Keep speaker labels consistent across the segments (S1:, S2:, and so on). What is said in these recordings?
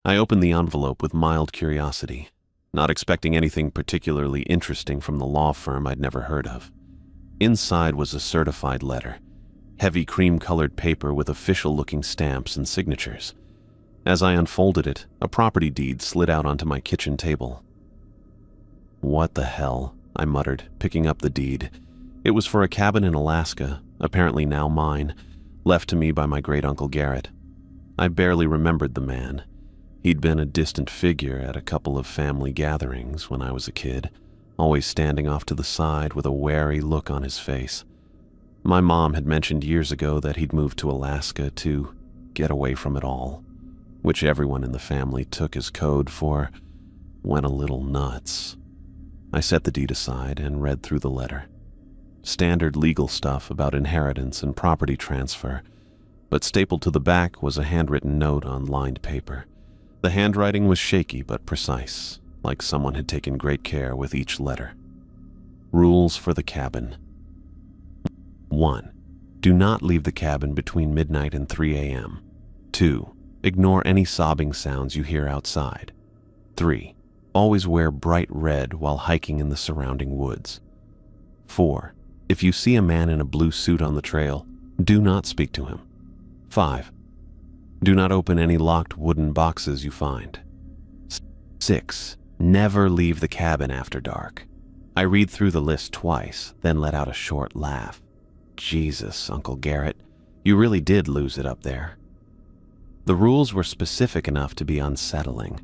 S1: I opened the envelope with mild curiosity, not expecting anything particularly interesting from the law firm I'd never heard of. Inside was a certified letter, heavy cream-colored paper with official-looking stamps and signatures. As I unfolded it, a property deed slid out onto my kitchen table. "What the hell?" I muttered, picking up the deed. It was for a cabin in Alaska, apparently now mine, left to me by my great-uncle Garrett. I barely remembered the man. He'd been a distant figure at a couple of family gatherings when I was a kid, always standing off to the side with a wary look on his face. My mom had mentioned years ago that he'd moved to Alaska to get away from it all, which everyone in the family took as code for went a little nuts. I set the deed aside and read through the letter. Standard legal stuff about inheritance and property transfer, but stapled to the back was a handwritten note on lined paper. The handwriting was shaky but precise, like someone had taken great care with each letter. Rules for the cabin. 1. Do not leave the cabin between midnight and 3 a.m. 2. Ignore any sobbing sounds you hear outside. 3. Always wear bright red while hiking in the surrounding woods. 4. If you see a man in a blue suit on the trail, do not speak to him. 5. Do not open any locked wooden boxes you find. 6. Never leave the cabin after dark. I read through the list twice, then let out a short laugh. Jesus, Uncle Garrett, you really did lose it up there. The rules were specific enough to be unsettling.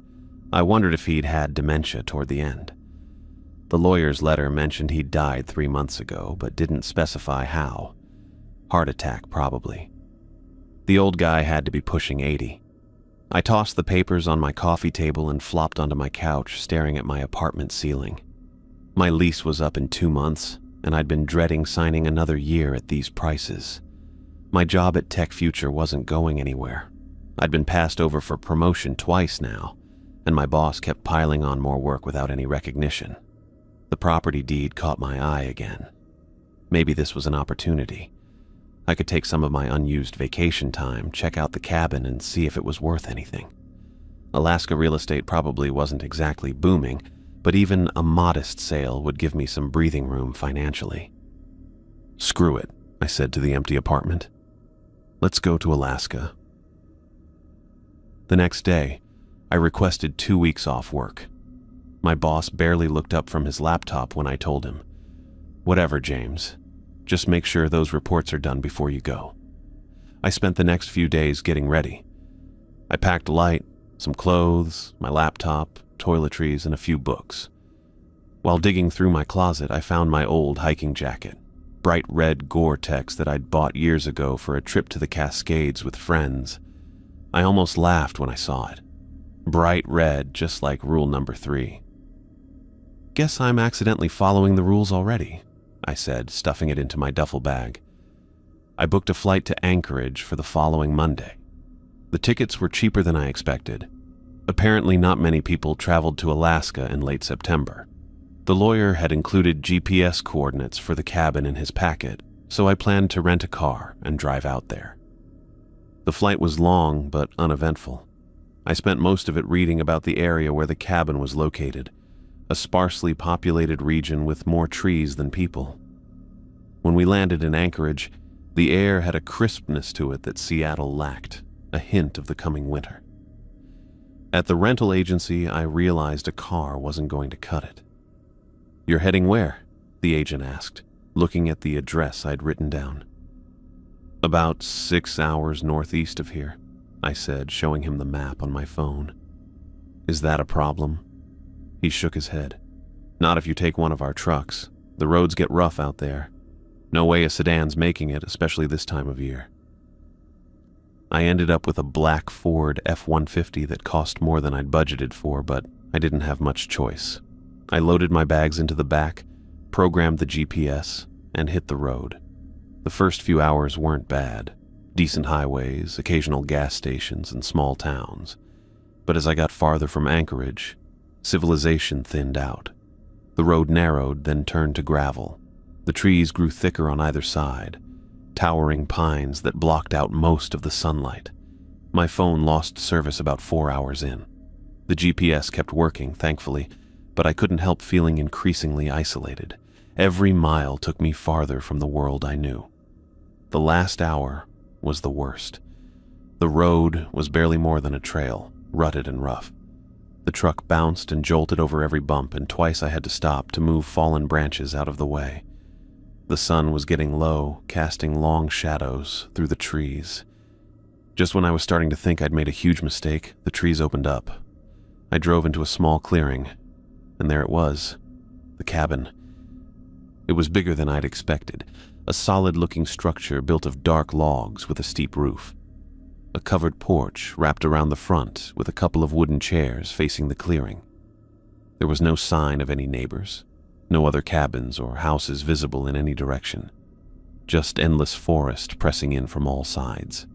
S1: I wondered if he'd had dementia toward the end. The lawyer's letter mentioned he'd died 3 months ago, but didn't specify how. Heart attack, probably. The old guy had to be pushing 80. I tossed the papers on my coffee table and flopped onto my couch, staring at my apartment ceiling. My lease was up in 2 months, and I'd been dreading signing another year at these prices. My job at Tech Future wasn't going anywhere. I'd been passed over for promotion twice now, and my boss kept piling on more work without any recognition. The property deed caught my eye again. Maybe this was an opportunity. I could take some of my unused vacation time, check out the cabin, and see if it was worth anything. Alaska real estate probably wasn't exactly booming, but even a modest sale would give me some breathing room financially. "Screw it," I said to the empty apartment. "Let's go to Alaska." The next day, I requested 2 weeks off work. My boss barely looked up from his laptop when I told him, "Whatever, James. Just make sure those reports are done before you go." I spent the next few days getting ready. I packed light, some clothes, my laptop, toiletries, and a few books. While digging through my closet, I found my old hiking jacket, bright red Gore-Tex that I'd bought years ago for a trip to the Cascades with friends. I almost laughed when I saw it. Bright red, just like rule number 3. "Guess I'm accidentally following the rules already," I said, stuffing it into my duffel bag. I booked a flight to Anchorage for the following Monday. The tickets were cheaper than I expected. Apparently not many people traveled to Alaska in late September. The lawyer had included GPS coordinates for the cabin in his packet, so I planned to rent a car and drive out there. The flight was long but uneventful. I spent most of it reading about the area where the cabin was located, a sparsely populated region with more trees than people. When we landed in Anchorage, the air had a crispness to it that Seattle lacked, a hint of the coming winter. At the rental agency, I realized a car wasn't going to cut it. "You're heading where?" the agent asked, looking at the address I'd written down. "About 6 hours northeast of here," I said, showing him the map on my phone. "Is that a problem?" He shook his head. "Not if you take one of our trucks. The roads get rough out there. No way a sedan's making it, especially this time of year." I ended up with a black Ford F-150 that cost more than I'd budgeted for, but I didn't have much choice. I loaded my bags into the back, programmed the GPS, and hit the road. The first few hours weren't bad. Decent highways, occasional gas stations, and small towns. But as I got farther from Anchorage, civilization thinned out. The road narrowed, then turned to gravel. The trees grew thicker on either side, towering pines that blocked out most of the sunlight. My phone lost service about 4 hours in. The GPS kept working, thankfully, but I couldn't help feeling increasingly isolated. Every mile took me farther from the world I knew. The last hour was the worst. The road was barely more than a trail, rutted and rough. The truck bounced and jolted over every bump, and twice I had to stop to move fallen branches out of the way. The sun was getting low, casting long shadows through the trees. Just when I was starting to think I'd made a huge mistake, the trees opened up. I drove into a small clearing, and there it was, the cabin. It was bigger than I'd expected, a solid-looking structure built of dark logs with a steep roof. A covered porch wrapped around the front with a couple of wooden chairs facing the clearing. There was no sign of any neighbors, no other cabins or houses visible in any direction, just endless forest pressing in from all sides.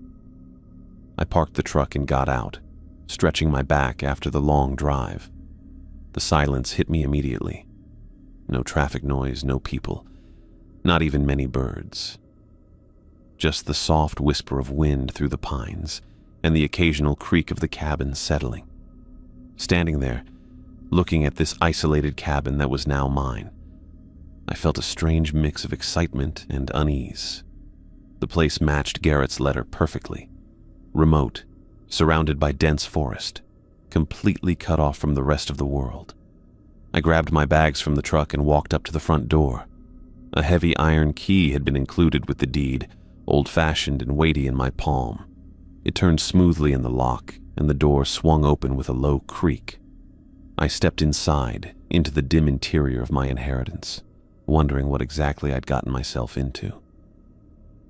S1: I parked the truck and got out, stretching my back after the long drive. The silence hit me immediately. No traffic noise, no people, not even many birds. Just the soft whisper of wind through the pines and the occasional creak of the cabin settling. Standing there, looking at this isolated cabin that was now mine, I felt a strange mix of excitement and unease. The place matched Garrett's letter perfectly. Remote, surrounded by dense forest, completely cut off from the rest of the world. I grabbed my bags from the truck and walked up to the front door. A heavy iron key had been included with the deed, old-fashioned and weighty in my palm. It turned smoothly in the lock, and the door swung open with a low creak. I stepped inside, into the dim interior of my inheritance, wondering what exactly I'd gotten myself into.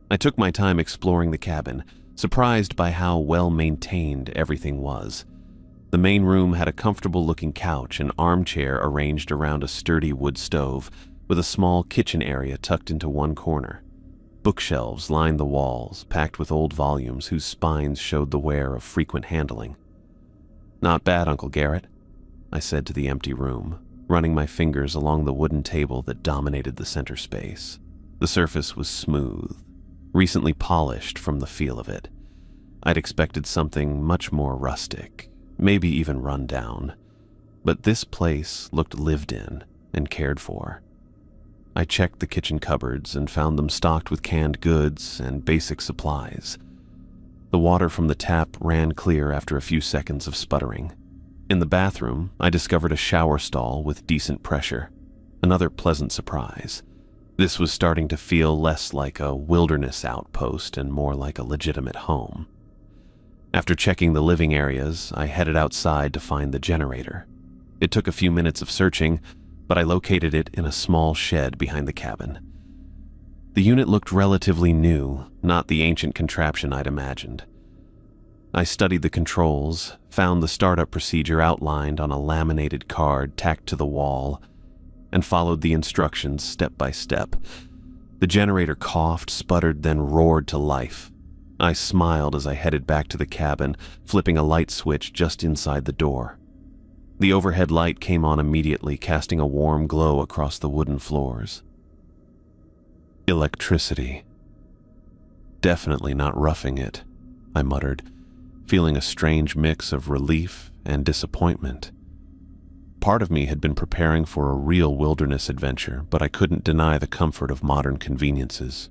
S1: I took my time exploring the cabin, surprised by how well-maintained everything was. The main room had a comfortable-looking couch and armchair arranged around a sturdy wood stove, with a small kitchen area tucked into one corner. Bookshelves lined the walls, packed with old volumes whose spines showed the wear of frequent handling. "Not bad, Uncle Garrett," I said to the empty room, running my fingers along the wooden table that dominated the center space. The surface was smooth, recently polished from the feel of it. I'd expected something much more rustic, maybe even run down, but this place looked lived in and cared for. I checked the kitchen cupboards and found them stocked with canned goods and basic supplies. The water from the tap ran clear after a few seconds of sputtering. In the bathroom, I discovered a shower stall with decent pressure. Another pleasant surprise. This was starting to feel less like a wilderness outpost and more like a legitimate home. After checking the living areas, I headed outside to find the generator. It took a few minutes of searching, but I located it in a small shed behind the cabin. The unit looked relatively new, not the ancient contraption I'd imagined. I studied the controls, found the startup procedure outlined on a laminated card tacked to the wall, and followed the instructions step by step. The generator coughed, sputtered, then roared to life. I smiled as I headed back to the cabin, flipping a light switch just inside the door. The overhead light came on immediately, casting a warm glow across the wooden floors. Electricity. Definitely not roughing it, I muttered, feeling a strange mix of relief and disappointment. Part of me had been preparing for a real wilderness adventure, but I couldn't deny the comfort of modern conveniences.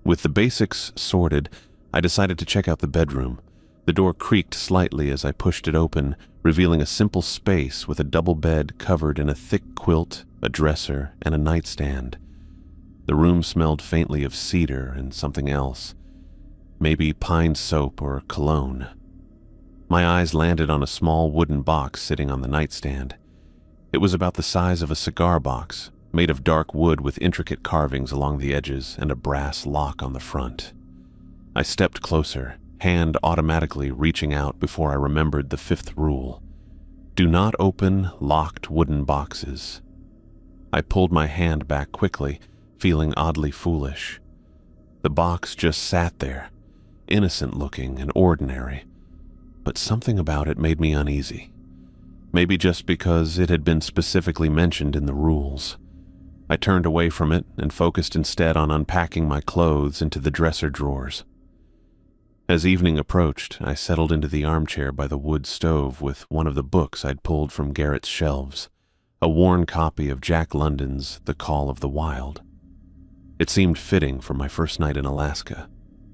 S1: With the basics sorted, I decided to check out the bedroom. The door creaked slightly as I pushed it open, revealing a simple space with a double bed covered in a thick quilt, a dresser, and a nightstand. The room smelled faintly of cedar and something else, maybe pine soap or cologne. My eyes landed on a small wooden box sitting on the nightstand. It was about the size of a cigar box, made of dark wood with intricate carvings along the edges and a brass lock on the front. I stepped closer, hand automatically reaching out before I remembered the fifth rule. Do not open locked wooden boxes. I pulled my hand back quickly, feeling oddly foolish. The box just sat there, innocent-looking and ordinary, but something about it made me uneasy. Maybe just because it had been specifically mentioned in the rules. I turned away from it and focused instead on unpacking my clothes into the dresser drawers. As evening approached, I settled into the armchair by the wood stove with one of the books I'd pulled from Garrett's shelves, a worn copy of Jack London's The Call of the Wild. It seemed fitting for my first night in Alaska.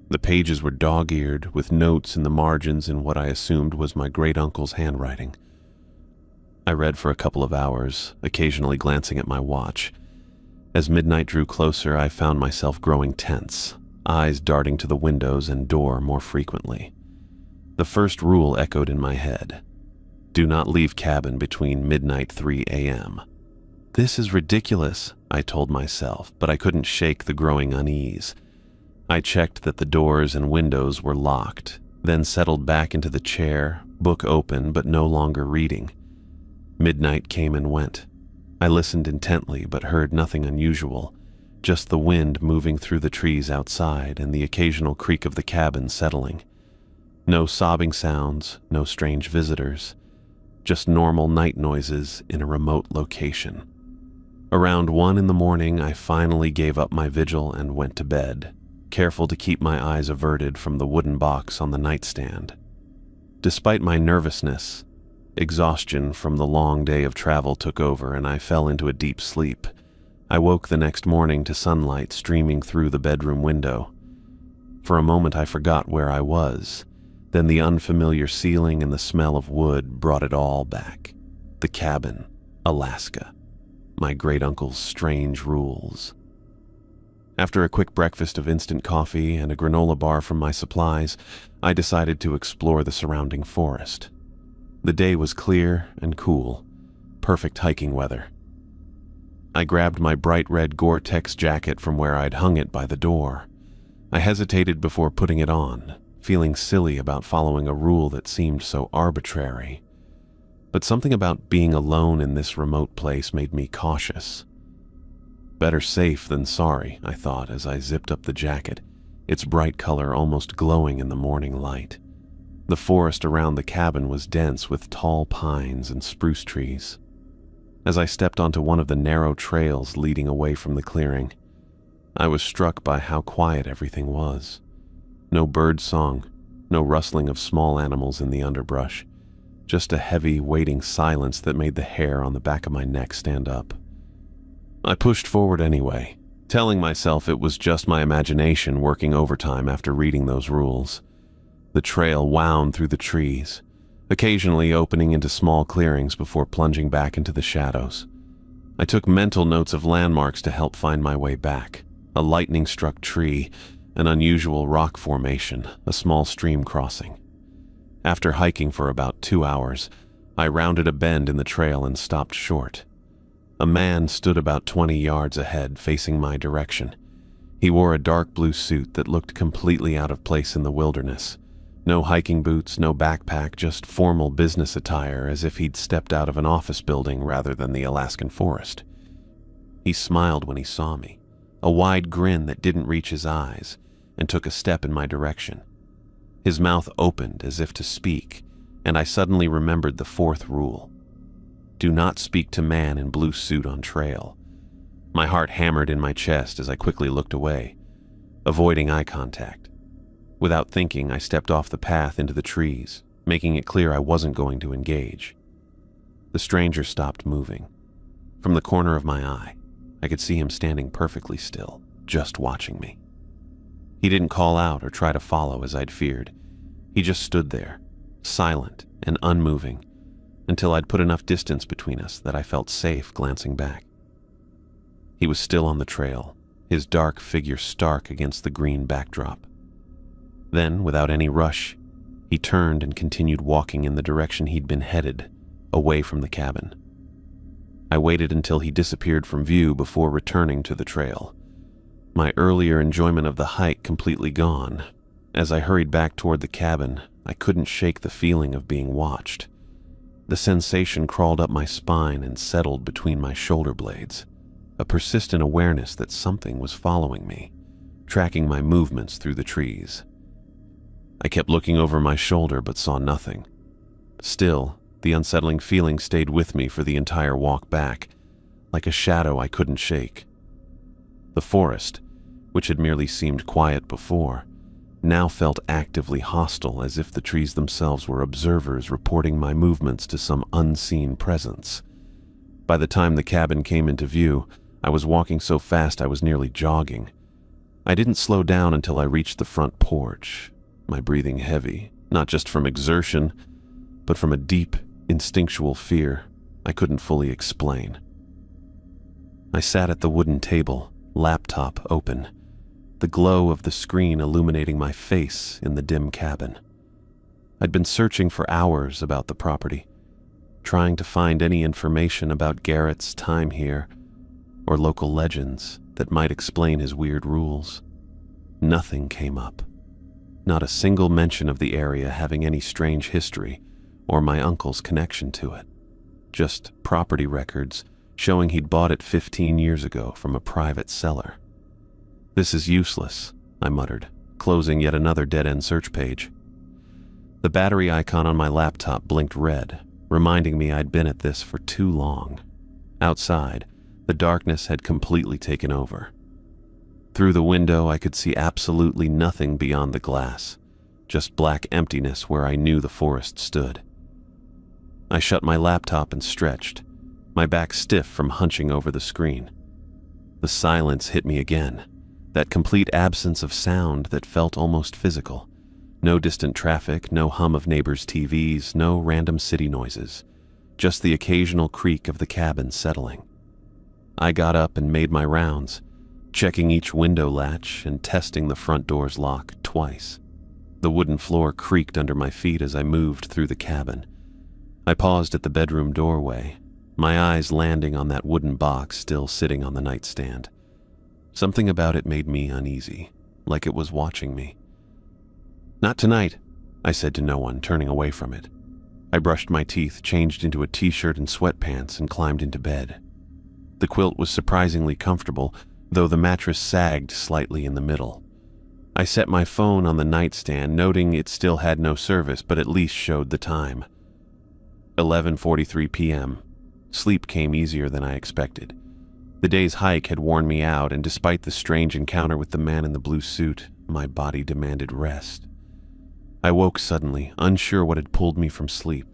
S1: The pages were dog-eared, with notes in the margins in what I assumed was my great-uncle's handwriting. I read for a couple of hours, occasionally glancing at my watch. As midnight drew closer, I found myself growing tense, eyes darting to the windows and door more frequently. The first rule echoed in my head. Do not leave cabin between midnight 3 a.m. This is ridiculous, I told myself, but I couldn't shake the growing unease. I checked that the doors and windows were locked, then settled back into the chair, book open but no longer reading. Midnight came and went. I listened intently but heard nothing unusual, just the wind moving through the trees outside and the occasional creak of the cabin settling. No sobbing sounds, no strange visitors, just normal night noises in a remote location. Around 1 in the morning, I finally gave up my vigil and went to bed, careful to keep my eyes averted from the wooden box on the nightstand. Despite my nervousness, exhaustion from the long day of travel took over and I fell into a deep sleep. I woke the next morning to sunlight streaming through the bedroom window. For a moment I forgot where I was. Then the unfamiliar ceiling and the smell of wood brought it all back. The cabin, Alaska. My great-uncle's strange rules. After a quick breakfast of instant coffee and a granola bar from my supplies, I decided to explore the surrounding forest. The day was clear and cool, perfect hiking weather. I grabbed my bright red Gore-Tex jacket from where I'd hung it by the door. I hesitated before putting it on, feeling silly about following a rule that seemed so arbitrary. But something about being alone in this remote place made me cautious. Better safe than sorry, I thought as I zipped up the jacket, its bright color almost glowing in the morning light. The forest around the cabin was dense with tall pines and spruce trees. As I stepped onto one of the narrow trails leading away from the clearing, I was struck by how quiet everything was. No bird song, no rustling of small animals in the underbrush, just a heavy, waiting silence that made the hair on the back of my neck stand up. I pushed forward anyway, telling myself it was just my imagination working overtime after reading those rules. The trail wound through the trees, occasionally opening into small clearings before plunging back into the shadows. I took mental notes of landmarks to help find my way back. A lightning-struck tree, an unusual rock formation, a small stream crossing. After hiking for about 2 hours, I rounded a bend in the trail and stopped short. A man stood about 20 yards ahead, facing my direction. He wore a dark blue suit that looked completely out of place in the wilderness. No hiking boots, no backpack, just formal business attire as if he'd stepped out of an office building rather than the Alaskan forest. He smiled when he saw me, a wide grin that didn't reach his eyes, and took a step in my direction. His mouth opened as if to speak, and I suddenly remembered the 4th rule. Do not speak to man in blue suit on trail. My heart hammered in my chest as I quickly looked away, avoiding eye contact. Without thinking, I stepped off the path into the trees, making it clear I wasn't going to engage. The stranger stopped moving. From the corner of my eye, I could see him standing perfectly still, just watching me. He didn't call out or try to follow as I'd feared. He just stood there, silent and unmoving, until I'd put enough distance between us that I felt safe glancing back. He was still on the trail, his dark figure stark against the green backdrop. Then, without any rush, he turned and continued walking in the direction he'd been headed, away from the cabin. I waited until he disappeared from view before returning to the trail. My earlier enjoyment of the hike completely gone. As I hurried back toward the cabin, I couldn't shake the feeling of being watched. The sensation crawled up my spine and settled between my shoulder blades, a persistent awareness that something was following me, tracking my movements through the trees. I kept looking over my shoulder but saw nothing. Still, the unsettling feeling stayed with me for the entire walk back, like a shadow I couldn't shake. The forest, which had merely seemed quiet before, now felt actively hostile, as if the trees themselves were observers reporting my movements to some unseen presence. By the time the cabin came into view, I was walking so fast I was nearly jogging. I didn't slow down until I reached the front porch, my breathing heavy, not just from exertion, but from a deep, instinctual fear I couldn't fully explain. I sat at the wooden table, laptop open, the glow of the screen illuminating my face in the dim cabin. I'd been searching for hours about the property, trying to find any information about Garrett's time here or local legends that might explain his weird rules. Nothing came up. Not a single mention of the area having any strange history or my uncle's connection to it. Just property records showing he'd bought it 15 years ago from a private seller. "This is useless," I muttered, closing yet another dead-end search page. The battery icon on my laptop blinked red, reminding me I'd been at this for too long. Outside, the darkness had completely taken over. Through the window, I could see absolutely nothing beyond the glass, just black emptiness where I knew the forest stood. I shut my laptop and stretched, my back stiff from hunching over the screen. The silence hit me again, that complete absence of sound that felt almost physical. No distant traffic, no hum of neighbors' TVs, no random city noises, just the occasional creak of the cabin settling. I got up and made my rounds, checking each window latch and testing the front door's lock twice. The wooden floor creaked under my feet as I moved through the cabin. I paused at the bedroom doorway, my eyes landing on that wooden box still sitting on the nightstand. Something about it made me uneasy, like it was watching me. "Not tonight," I said to no one, turning away from it. I brushed my teeth, changed into a t-shirt and sweatpants, and climbed into bed. The quilt was surprisingly comfortable, though the mattress sagged slightly in the middle. I set my phone on the nightstand, noting it still had no service, but at least showed the time. 11:43 p.m. Sleep came easier than I expected. The day's hike had worn me out, and despite the strange encounter with the man in the blue suit, my body demanded rest. I woke suddenly, unsure what had pulled me from sleep.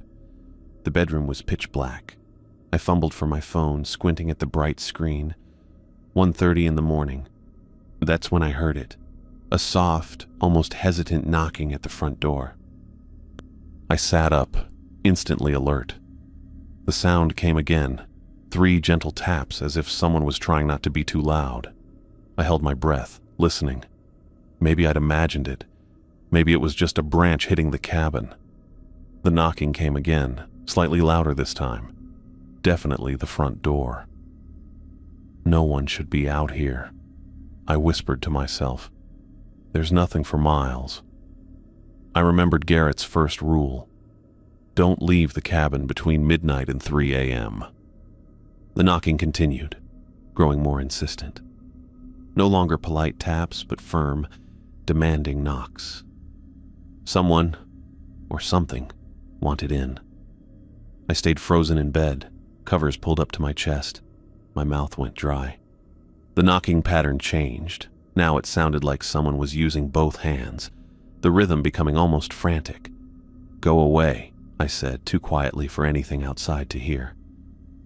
S1: The bedroom was pitch black. I fumbled for my phone, squinting at the bright screen. 1:30 in the morning. That's when I heard it. A soft, almost hesitant knocking at the front door. I sat up, instantly alert. The sound came again, 3 gentle taps as if someone was trying not to be too loud. I held my breath, listening. Maybe I'd imagined it. Maybe it was just a branch hitting the cabin. The knocking came again, slightly louder this time. Definitely the front door. No one should be out here, I whispered to myself. There's nothing for miles. I remembered Garrett's first rule. Don't leave the cabin between midnight and 3 a.m. The knocking continued, growing more insistent. No longer polite taps, but firm, demanding knocks. Someone, or something, wanted in. I stayed frozen in bed, covers pulled up to my chest. My mouth went dry. The knocking pattern changed. Now it sounded like someone was using both hands, the rhythm becoming almost frantic. "Go away," I said, too quietly for anything outside to hear.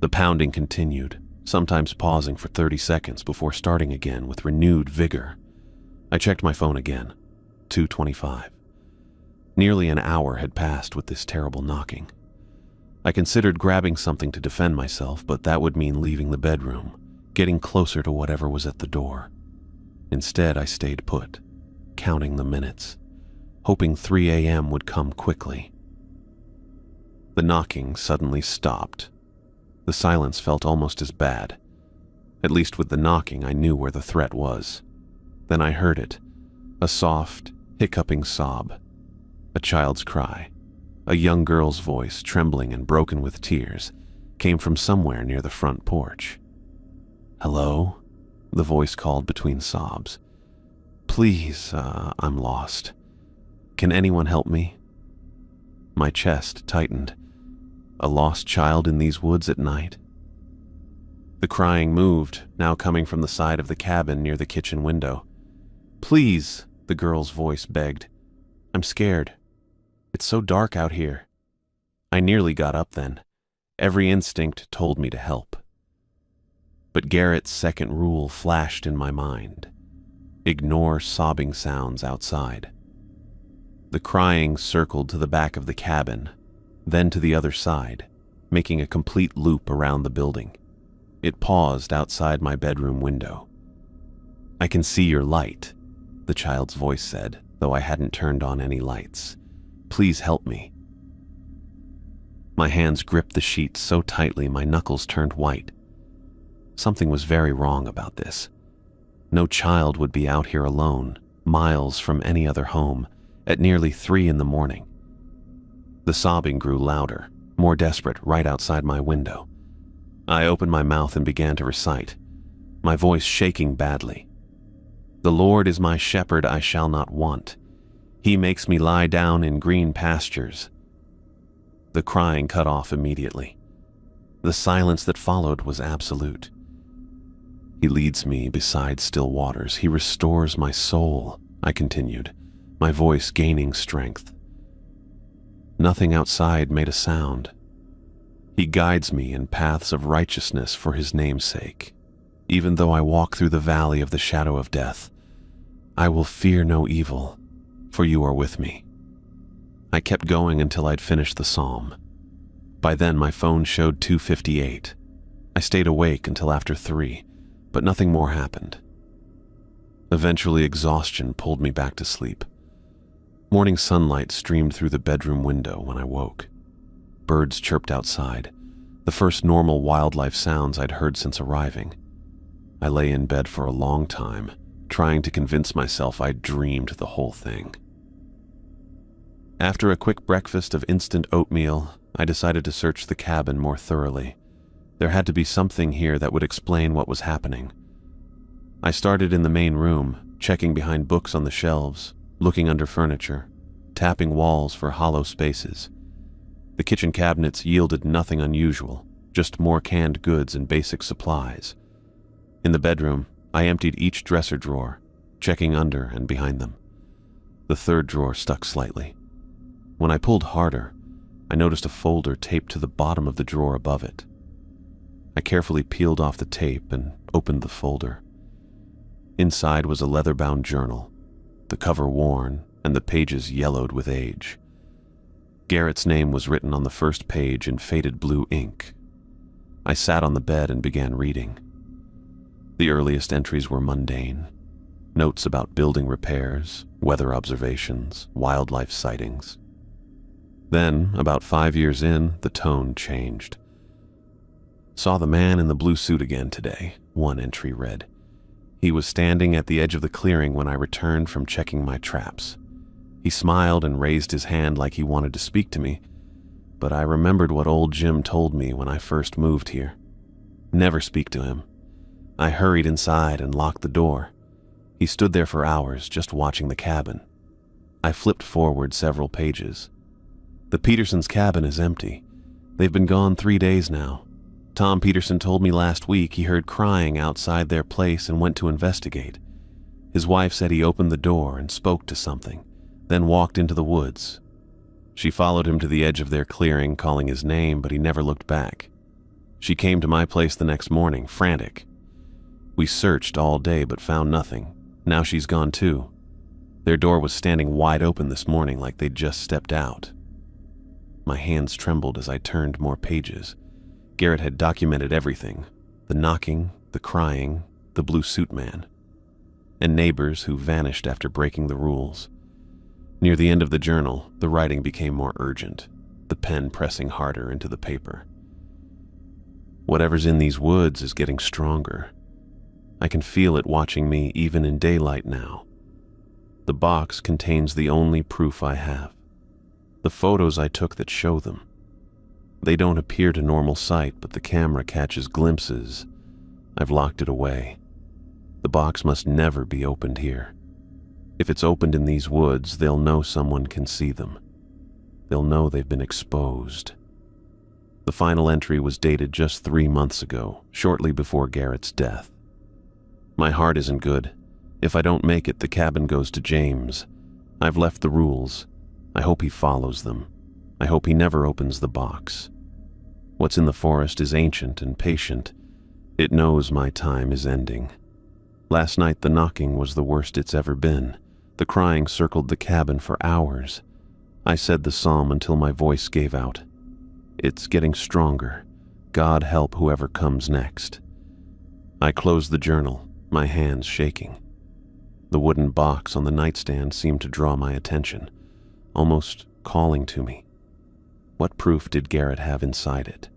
S1: The pounding continued, sometimes pausing for 30 seconds before starting again with renewed vigor. I checked my phone again. 2:25. Nearly an hour had passed with this terrible knocking. I considered grabbing something to defend myself, but that would mean leaving the bedroom, getting closer to whatever was at the door. Instead, I stayed put, counting the minutes, hoping 3 a.m. would come quickly. The knocking suddenly stopped. The silence felt almost as bad. At least with the knocking, I knew where the threat was. Then I heard it, a soft, hiccuping sob, a child's cry. A young girl's voice, trembling and broken with tears, came from somewhere near the front porch. "Hello?" the voice called between sobs. "Please, I'm lost. Can anyone help me?" My chest tightened. A lost child in these woods at night? The crying moved, now coming from the side of the cabin near the kitchen window. "Please," The girl's voice begged. "I'm scared. It's so dark out here." I nearly got up then. Every instinct told me to help. But Garrett's second rule flashed in my mind. Ignore sobbing sounds outside. The crying circled to the back of the cabin, then to the other side, making a complete loop around the building. It paused outside my bedroom window. "I can see your light," the child's voice said, though I hadn't turned on any lights. "Please help me." My hands gripped the sheets so tightly my knuckles turned white. Something was very wrong about this. No child would be out here alone, miles from any other home, at nearly 3 in the morning. The sobbing grew louder, more desperate right outside my window. I opened my mouth and began to recite, my voice shaking badly. "The Lord is my shepherd, I shall not want. He makes me lie down in green pastures." The crying cut off immediately. The silence that followed was absolute. "He leads me beside still waters. He restores my soul," I continued, my voice gaining strength. Nothing outside made a sound. "He guides me in paths of righteousness for his name's sake. Even though I walk through the valley of the shadow of death, I will fear no evil, for you are with me." I kept going until I'd finished the psalm. By then, my phone showed 2:58. I stayed awake until after 3, but nothing more happened. Eventually, exhaustion pulled me back to sleep. Morning sunlight streamed through the bedroom window when I woke. Birds chirped outside, the first normal wildlife sounds I'd heard since arriving. I lay in bed for a long time, trying to convince myself I'd dreamed the whole thing. After a quick breakfast of instant oatmeal, I decided to search the cabin more thoroughly. There had to be something here that would explain what was happening. I started in the main room, checking behind books on the shelves, looking under furniture, tapping walls for hollow spaces. The kitchen cabinets yielded nothing unusual, just more canned goods and basic supplies. In the bedroom, I emptied each dresser drawer, checking under and behind them. The third drawer stuck slightly. When I pulled harder, I noticed a folder taped to the bottom of the drawer above it. I carefully peeled off the tape and opened the folder. Inside was a leather-bound journal, the cover worn and the pages yellowed with age. Garrett's name was written on the first page in faded blue ink. I sat on the bed and began reading. The earliest entries were mundane. Notes about building repairs, weather observations, wildlife sightings. Then, about 5 years in, the tone changed. "Saw the man in the blue suit again today," one entry read. "He was standing at the edge of the clearing when I returned from checking my traps. He smiled and raised his hand like he wanted to speak to me, but I remembered what old Jim told me when I first moved here. Never speak to him. I hurried inside and locked the door. He stood there for hours, just watching the cabin." I flipped forward several pages. "The Petersons' cabin is empty. They've been gone 3 days now. Tom Peterson told me last week he heard crying outside their place and went to investigate. His wife said he opened the door and spoke to something, then walked into the woods. She followed him to the edge of their clearing, calling his name, but he never looked back. She came to my place the next morning, frantic. We searched all day but found nothing. Now she's gone too. Their door was standing wide open this morning like they'd just stepped out." My hands trembled as I turned more pages. Garrett had documented everything: the knocking, the crying, the blue suit man, and neighbors who vanished after breaking the rules. Near the end of the journal, the writing became more urgent, the pen pressing harder into the paper. "Whatever's in these woods is getting stronger. I can feel it watching me even in daylight now. The box contains the only proof I have. The photos I took that show them. They don't appear to normal sight, but the camera catches glimpses. I've locked it away. The box must never be opened here. If it's opened in these woods, they'll know someone can see them. They'll know they've been exposed." The final entry was dated just 3 months ago, shortly before Garrett's death. My heart isn't good. If I don't make it, the cabin goes to James. I've left the rules. I hope he follows them. I hope he never opens the box. What's in the forest is ancient and patient. It knows my time is ending. Last night the knocking was the worst it's ever been. The crying circled the cabin for hours. I said the psalm until my voice gave out. It's getting stronger. God help whoever comes next. I closed the journal, my hands shaking. The wooden box on the nightstand seemed to draw my attention, almost calling to me. What proof did Garrett have inside it?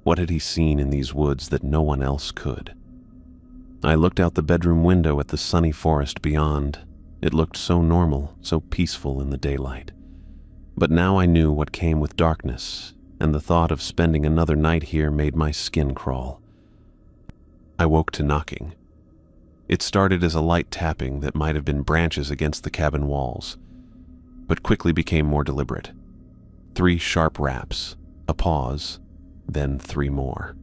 S1: What had he seen in these woods that no one else could? I looked out the bedroom window at the sunny forest beyond. It looked so normal, so peaceful in the daylight. But now I knew what came with darkness, and the thought of spending another night here made my skin crawl. I woke to knocking. It started as a light tapping that might have been branches against the cabin walls, but quickly became more deliberate. 3 sharp raps, a pause, then 3 more.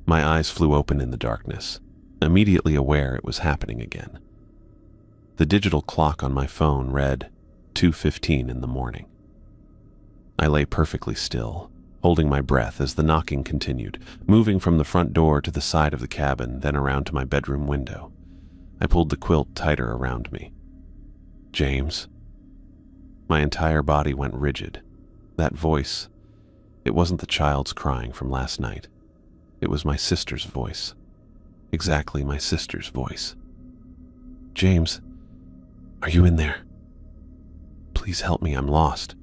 S1: My eyes flew open in the darkness, immediately aware it was happening again. The digital clock on my phone read 2:15 in the morning. I lay perfectly still, holding my breath as the knocking continued, moving from the front door to the side of the cabin, then around to my bedroom window. I pulled the quilt tighter around me. James. My entire body went rigid. That voice, it wasn't the child's crying from last night. It was my sister's voice. Exactly my sister's voice. James, are you in there? Please help me, I'm lost.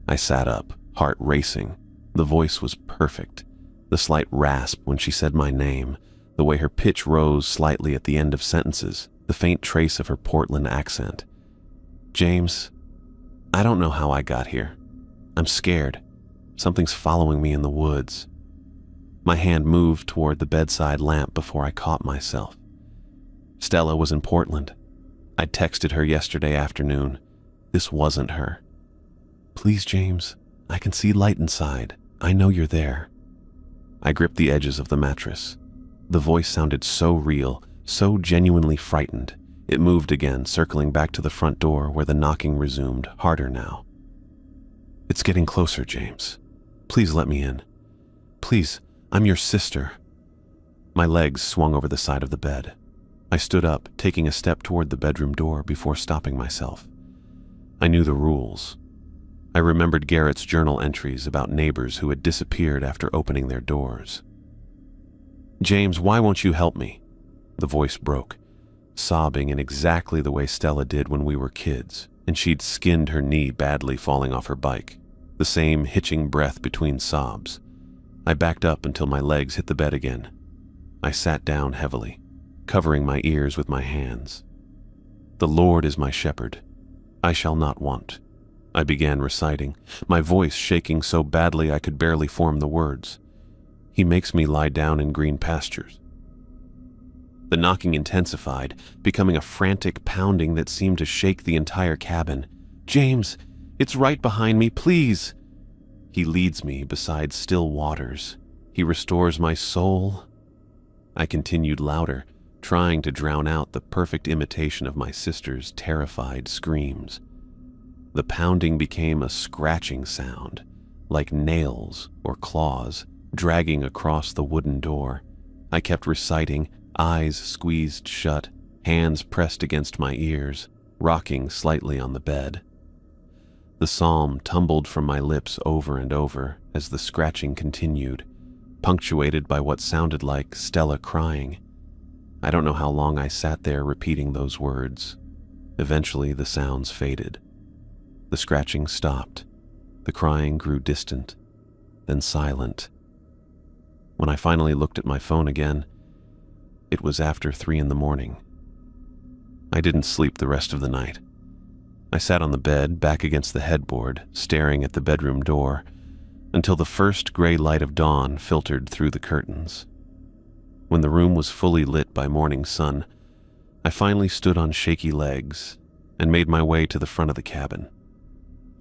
S1: I sat up, heart racing. The voice was perfect. The slight rasp when she said my name, the way her pitch rose slightly at the end of sentences, the faint trace of her Portland accent. James, I don't know how I got here. I'm scared. Something's following me in the woods. My hand moved toward the bedside lamp before I caught myself. Stella was in Portland. I'd texted her yesterday afternoon. This wasn't her. Please, James, I can see light inside. I know you're there. I gripped the edges of the mattress. The voice sounded so real, so genuinely frightened. It moved again, circling back to the front door where the knocking resumed, harder now. It's getting closer, James. Please let me in. Please, I'm your sister. My legs swung over the side of the bed. I stood up, taking a step toward the bedroom door before stopping myself. I knew the rules. I remembered Garrett's journal entries about neighbors who had disappeared after opening their doors. James, why won't you help me? The voice broke, sobbing in exactly the way Stella did when we were kids, and she'd skinned her knee badly falling off her bike, the same hitching breath between sobs. I backed up until my legs hit the bed again. I sat down heavily, covering my ears with my hands. The Lord is my shepherd. I shall not want. I began reciting, my voice shaking so badly I could barely form the words. He makes me lie down in green pastures. The knocking intensified, becoming a frantic pounding that seemed to shake the entire cabin. James, it's right behind me, please. He leads me beside still waters. He restores my soul. I continued louder, trying to drown out the perfect imitation of my sister's terrified screams. The pounding became a scratching sound, like nails or claws dragging across the wooden door. I kept reciting, eyes squeezed shut, hands pressed against my ears, rocking slightly on the bed. The psalm tumbled from my lips over and over as the scratching continued, punctuated by what sounded like Stella crying. I don't know how long I sat there repeating those words. Eventually, the sounds faded. The scratching stopped. The crying grew distant, then silent. When I finally looked at my phone again, it was after 3 in the morning. I didn't sleep the rest of the night. I sat on the bed, back against the headboard, staring at the bedroom door, until the first gray light of dawn filtered through the curtains. When the room was fully lit by morning sun, I finally stood on shaky legs and made my way to the front of the cabin.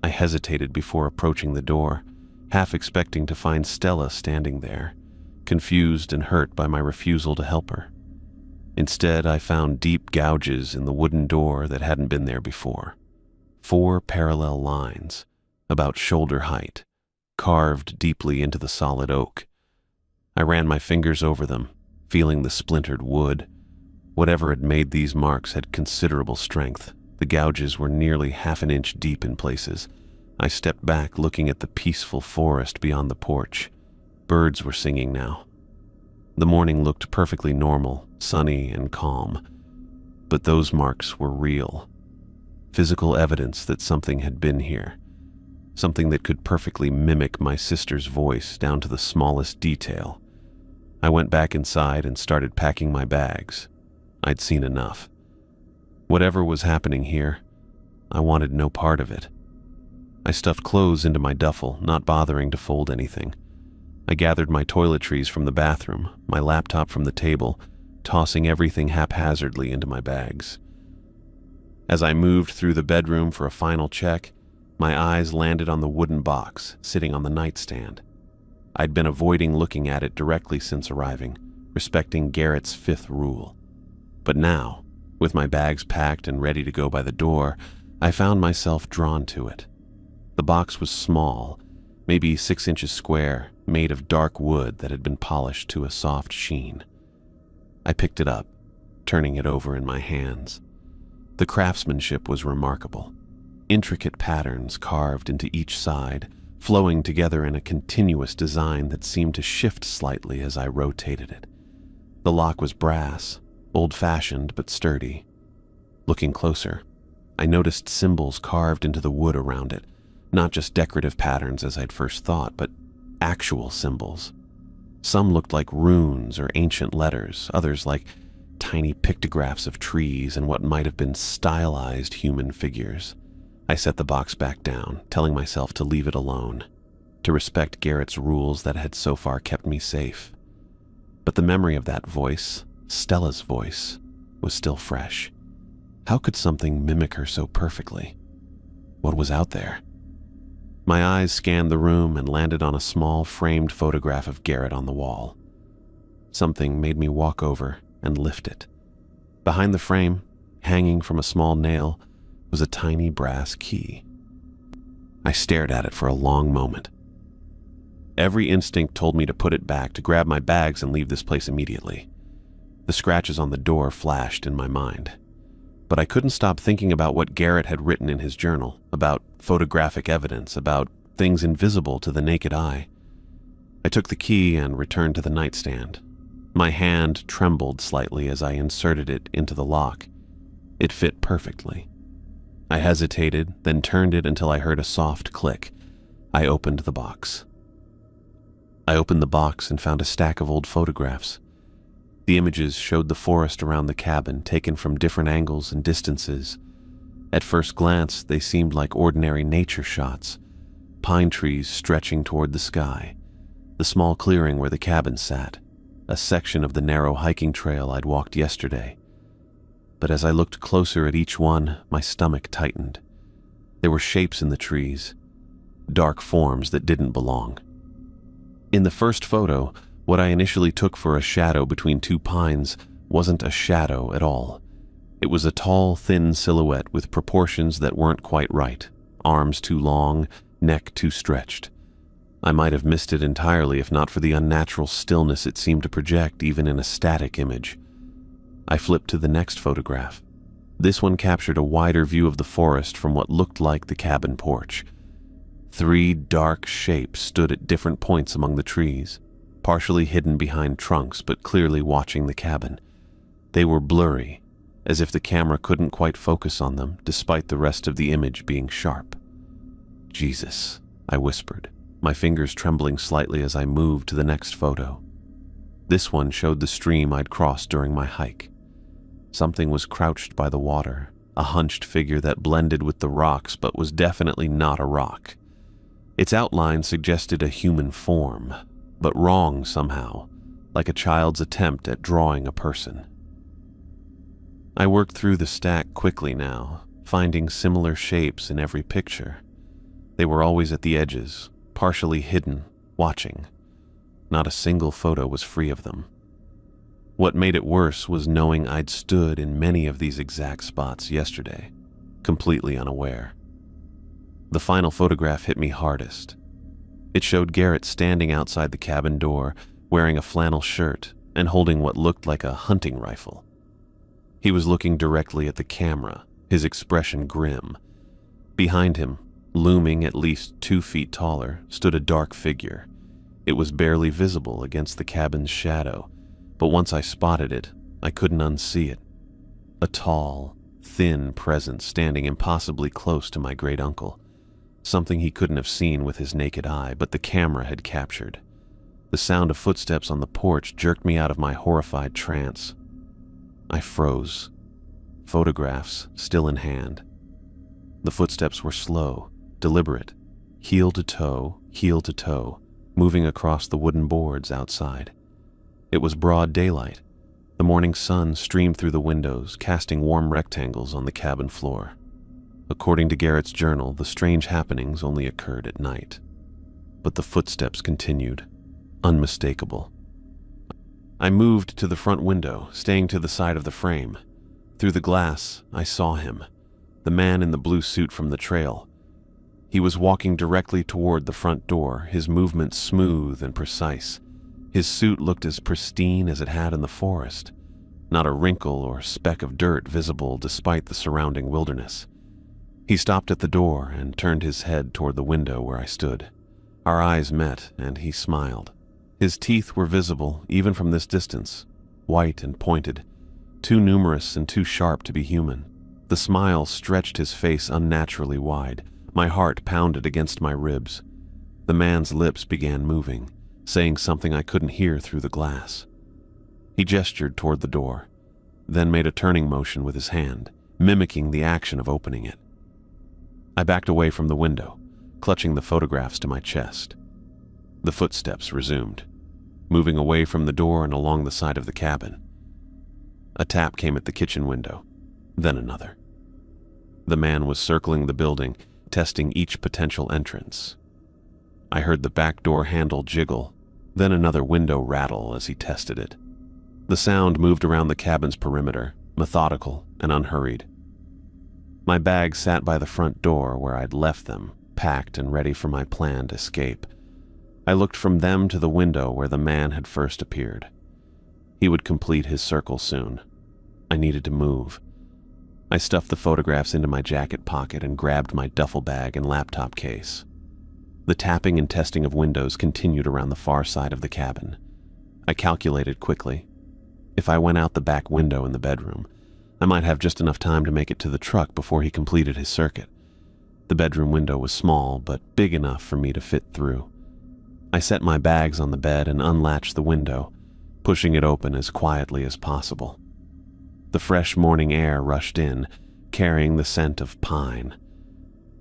S1: I hesitated before approaching the door, half expecting to find Stella standing there, confused and hurt by my refusal to help her. Instead, I found deep gouges in the wooden door that hadn't been there before. 4 parallel lines, about shoulder height, carved deeply into the solid oak. I ran my fingers over them, feeling the splintered wood. Whatever had made these marks had considerable strength. The gouges were nearly half an inch deep in places. I stepped back, looking at the peaceful forest beyond the porch. Birds were singing now. The morning looked perfectly normal, sunny and calm. But those marks were real. Physical evidence that something had been here. Something that could perfectly mimic my sister's voice down to the smallest detail. I went back inside and started packing my bags. I'd seen enough. Whatever was happening here, I wanted no part of it. I stuffed clothes into my duffel, not bothering to fold anything. I gathered my toiletries from the bathroom, my laptop from the table, tossing everything haphazardly into my bags. As I moved through the bedroom for a final check, my eyes landed on the wooden box sitting on the nightstand. I'd been avoiding looking at it directly since arriving, respecting Garrett's 5th rule. But now, with my bags packed and ready to go by the door, I found myself drawn to it. The box was small, maybe 6 inches square, made of dark wood that had been polished to a soft sheen. I picked it up, turning it over in my hands. The craftsmanship was remarkable. Intricate patterns carved into each side, flowing together in a continuous design that seemed to shift slightly as I rotated it. The lock was brass, old-fashioned but sturdy. Looking closer, I noticed symbols carved into the wood around it, not just decorative patterns as I'd first thought, but actual symbols. Some looked like runes or ancient letters, others like tiny pictographs of trees and what might have been stylized human figures. I set the box back down, telling myself to leave it alone, to respect Garrett's rules that had so far kept me safe. But the memory of that voice, Stella's voice, was still fresh. How could something mimic her so perfectly? What was out there? My eyes scanned the room and landed on a small framed photograph of Garrett on the wall. Something made me walk over and lift it. Behind the frame, hanging from a small nail, was a tiny brass key. I stared at it for a long moment. Every instinct told me to put it back, to grab my bags and leave this place immediately. The scratches on the door flashed in my mind. But I couldn't stop thinking about what Garrett had written in his journal, about photographic evidence, about things invisible to the naked eye. I took the key and returned to the nightstand. My hand trembled slightly as I inserted it into the lock. It fit perfectly. I hesitated, then turned it until I heard a soft click. I opened the box. I opened the box and found a stack of old photographs. The images showed the forest around the cabin, taken from different angles and distances. At first glance, they seemed like ordinary nature shots. Pine trees stretching toward the sky, the small clearing where the cabin sat, a section of the narrow hiking trail I'd walked yesterday. But as I looked closer at each one, my stomach tightened. There were shapes in the trees, dark forms that didn't belong. In the first photo, what I initially took for a shadow between 2 pines wasn't a shadow at all. It was a tall, thin silhouette with proportions that weren't quite right. Arms too long, neck too stretched. I might have missed it entirely if not for the unnatural stillness it seemed to project even in a static image. I flipped to the next photograph. This one captured a wider view of the forest from what looked like the cabin porch. 3 dark shapes stood at different points among the trees, partially hidden behind trunks but clearly watching the cabin. They were blurry, as if the camera couldn't quite focus on them despite the rest of the image being sharp. "Jesus," I whispered, my fingers trembling slightly as I moved to the next photo. This one showed the stream I'd crossed during my hike. Something was crouched by the water, a hunched figure that blended with the rocks but was definitely not a rock. Its outline suggested a human form, but wrong somehow, like a child's attempt at drawing a person. I worked through the stack quickly now, finding similar shapes in every picture. They were always at the edges, partially hidden, watching. Not a single photo was free of them. What made it worse was knowing I'd stood in many of these exact spots yesterday, completely unaware. The final photograph hit me hardest. It showed Garrett standing outside the cabin door, wearing a flannel shirt and holding what looked like a hunting rifle. He was looking directly at the camera, his expression grim. Behind him, looming at least 2 feet taller, stood a dark figure. It was barely visible against the cabin's shadow, but once I spotted it, I couldn't unsee it. A tall, thin presence standing impossibly close to my great-uncle. Something he couldn't have seen with his naked eye, but the camera had captured. The sound of footsteps on the porch jerked me out of my horrified trance. I froze, photographs still in hand. The footsteps were slow, deliberate, heel to toe, moving across the wooden boards outside. It was broad daylight. The morning sun streamed through the windows, casting warm rectangles on the cabin floor. According to Garrett's journal, the strange happenings only occurred at night. But the footsteps continued, unmistakable. I moved to the front window, staying to the side of the frame. Through the glass, I saw him, the man in the blue suit from the trail. He was walking directly toward the front door, his movements smooth and precise. His suit looked as pristine as it had in the forest, not a wrinkle or speck of dirt visible despite the surrounding wilderness. He stopped at the door and turned his head toward the window where I stood. Our eyes met, and he smiled. His teeth were visible even from this distance, white and pointed, too numerous and too sharp to be human. The smile stretched his face unnaturally wide. My heart pounded against my ribs. The man's lips began moving, saying something I couldn't hear through the glass. He gestured toward the door, then made a turning motion with his hand, mimicking the action of opening it. I backed away from the window, clutching the photographs to my chest. The footsteps resumed, moving away from the door and along the side of the cabin. A tap came at the kitchen window, then another. The man was circling the building, testing each potential entrance. I heard the back door handle jiggle, then another window rattle as he tested it. The sound moved around the cabin's perimeter, methodical and unhurried. My bags sat by the front door where I'd left them, packed and ready for my planned escape. I looked from them to the window where the man had first appeared. He would complete his circle soon. I needed to move. I stuffed the photographs into my jacket pocket and grabbed my duffel bag and laptop case. The tapping and testing of windows continued around the far side of the cabin. I calculated quickly. If I went out the back window in the bedroom, I might have just enough time to make it to the truck before he completed his circuit. The bedroom window was small, but big enough for me to fit through. I set my bags on the bed and unlatched the window, pushing it open as quietly as possible. The fresh morning air rushed in, carrying the scent of pine.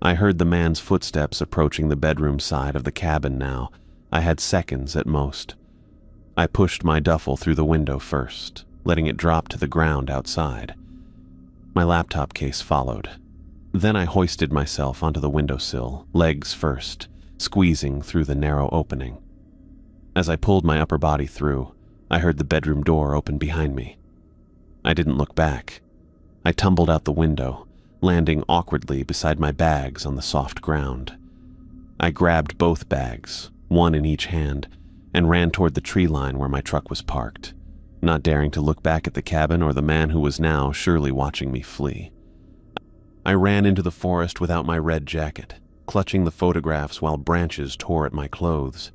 S1: I heard the man's footsteps approaching the bedroom side of the cabin now. I had seconds at most. I pushed my duffel through the window first, letting it drop to the ground outside. My laptop case followed. Then I hoisted myself onto the windowsill, legs first, squeezing through the narrow opening. As I pulled my upper body through, I heard the bedroom door open behind me. I didn't look back. I tumbled out the window, landing awkwardly beside my bags on the soft ground. I grabbed both bags, one in each hand, and ran toward the tree line where my truck was parked, not daring to look back at the cabin or the man who was now surely watching me flee. I ran into the forest without my red jacket, clutching the photographs while branches tore at my clothes.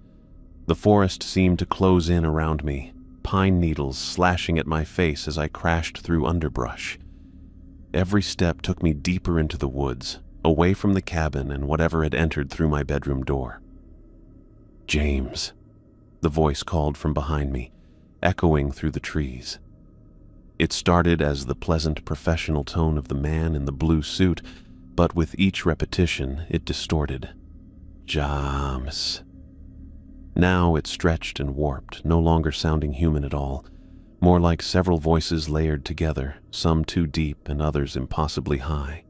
S1: The forest seemed to close in around me, pine needles slashing at my face as I crashed through underbrush. Every step took me deeper into the woods, away from the cabin and whatever had entered through my bedroom door. "James," the voice called from behind me, echoing through the trees. It started as the pleasant professional tone of the man in the blue suit, but with each repetition it distorted. "James." Now it stretched and warped, no longer sounding human at all, more like several voices layered together, some too deep and others impossibly high.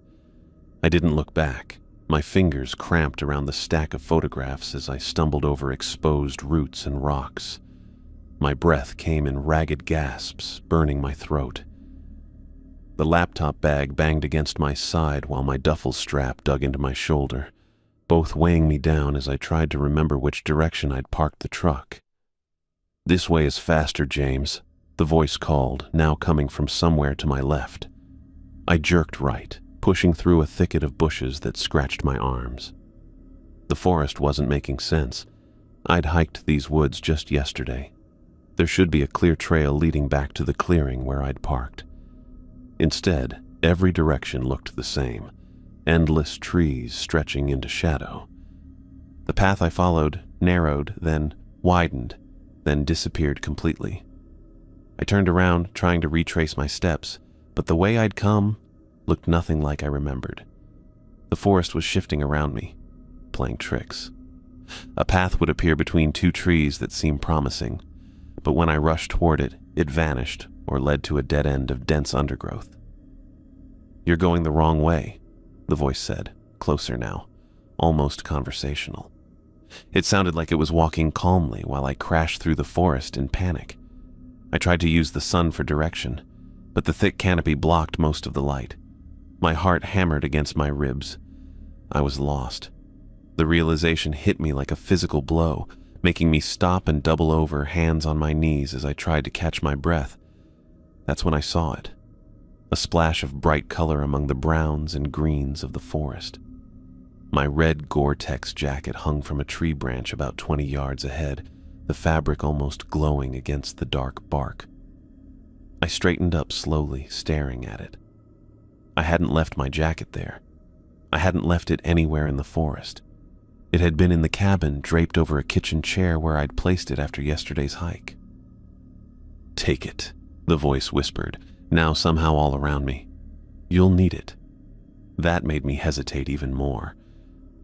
S1: I didn't look back. My fingers cramped around the stack of photographs as I stumbled over exposed roots and rocks. My breath came in ragged gasps, burning my throat. The laptop bag banged against my side while my duffel strap dug into my shoulder, both weighing me down as I tried to remember which direction I'd parked the truck. "This way is faster, James," the voice called, now coming from somewhere to my left. I jerked right, pushing through a thicket of bushes that scratched my arms. The forest wasn't making sense. I'd hiked these woods just yesterday. There should be a clear trail leading back to the clearing where I'd parked. Instead, every direction looked the same, endless trees stretching into shadow. The path I followed narrowed, then widened, then disappeared completely. I turned around, trying to retrace my steps, but the way I'd come looked nothing like I remembered. The forest was shifting around me, playing tricks. A path would appear between two trees that seemed promising, but when I rushed toward it, it vanished or led to a dead end of dense undergrowth. "You're going the wrong way," the voice said, closer now, almost conversational. It sounded like it was walking calmly while I crashed through the forest in panic. I tried to use the sun for direction, but the thick canopy blocked most of the light. My heart hammered against my ribs. I was lost. The realization hit me like a physical blow, making me stop and double over, hands on my knees as I tried to catch my breath. That's when I saw it. A splash of bright color among the browns and greens of the forest. My red Gore-Tex jacket hung from a tree branch about 20 yards ahead, the fabric almost glowing against the dark bark. I straightened up slowly, staring at it. I hadn't left my jacket there. I hadn't left it anywhere in the forest. It had been in the cabin, draped over a kitchen chair where I'd placed it after yesterday's hike. "Take it," the voice whispered, now somehow all around me. "You'll need it." That made me hesitate even more.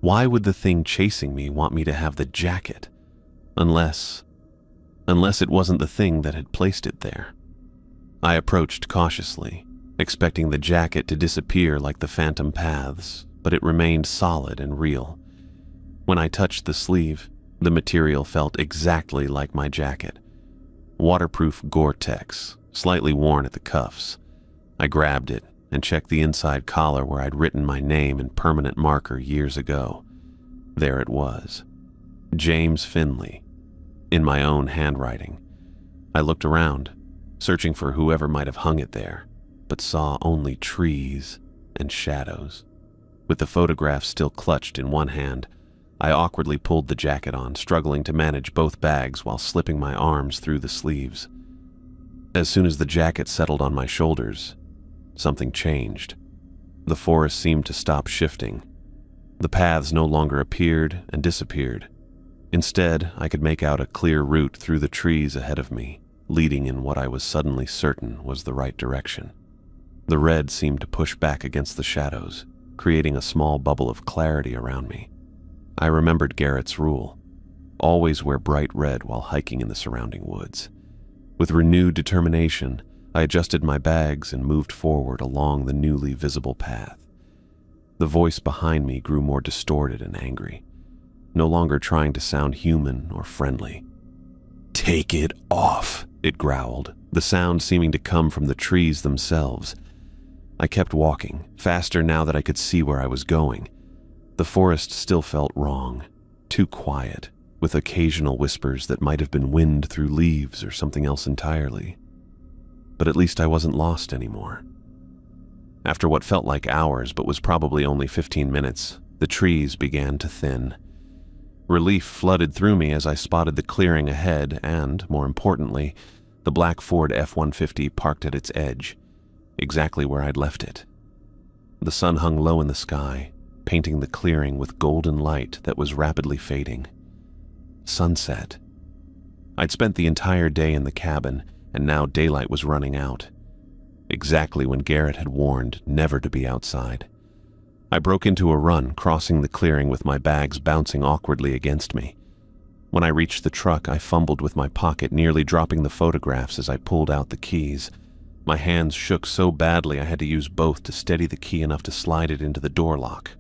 S1: Why would the thing chasing me want me to have the jacket? Unless it wasn't the thing that had placed it there. I approached cautiously, expecting the jacket to disappear like the phantom paths, but it remained solid and real. When I touched the sleeve, the material felt exactly like my jacket. Waterproof Gore-Tex, slightly worn at the cuffs. I grabbed it and checked the inside collar where I'd written my name in permanent marker years ago. There it was. James Finley, in my own handwriting. I looked around, searching for whoever might have hung it there, but saw only trees and shadows. With the photograph still clutched in one hand, I awkwardly pulled the jacket on, struggling to manage both bags while slipping my arms through the sleeves. As soon as the jacket settled on my shoulders, something changed. The forest seemed to stop shifting. The paths no longer appeared and disappeared. Instead, I could make out a clear route through the trees ahead of me, leading in what I was suddenly certain was the right direction. The red seemed to push back against the shadows, creating a small bubble of clarity around me. I remembered Garrett's rule: always wear bright red while hiking in the surrounding woods. With renewed determination, I adjusted my bags and moved forward along the newly visible path. The voice behind me grew more distorted and angry, no longer trying to sound human or friendly. "Take it off," it growled, the sound seeming to come from the trees themselves. I kept walking, faster now that I could see where I was going. The forest still felt wrong, too quiet, with occasional whispers that might have been wind through leaves or something else entirely. But at least I wasn't lost anymore. After what felt like hours but was probably only 15 minutes, the trees began to thin. Relief flooded through me as I spotted the clearing ahead and, more importantly, the black Ford F-150 parked at its edge, exactly where I'd left it. The sun hung low in the sky, painting the clearing with golden light that was rapidly fading. Sunset. I'd spent the entire day in the cabin, and now daylight was running out. Exactly when Garrett had warned never to be outside. I broke into a run, crossing the clearing with my bags bouncing awkwardly against me. When I reached the truck, I fumbled with my pocket, nearly dropping the photographs as I pulled out the keys. My hands shook so badly I had to use both to steady the key enough to slide it into the door lock.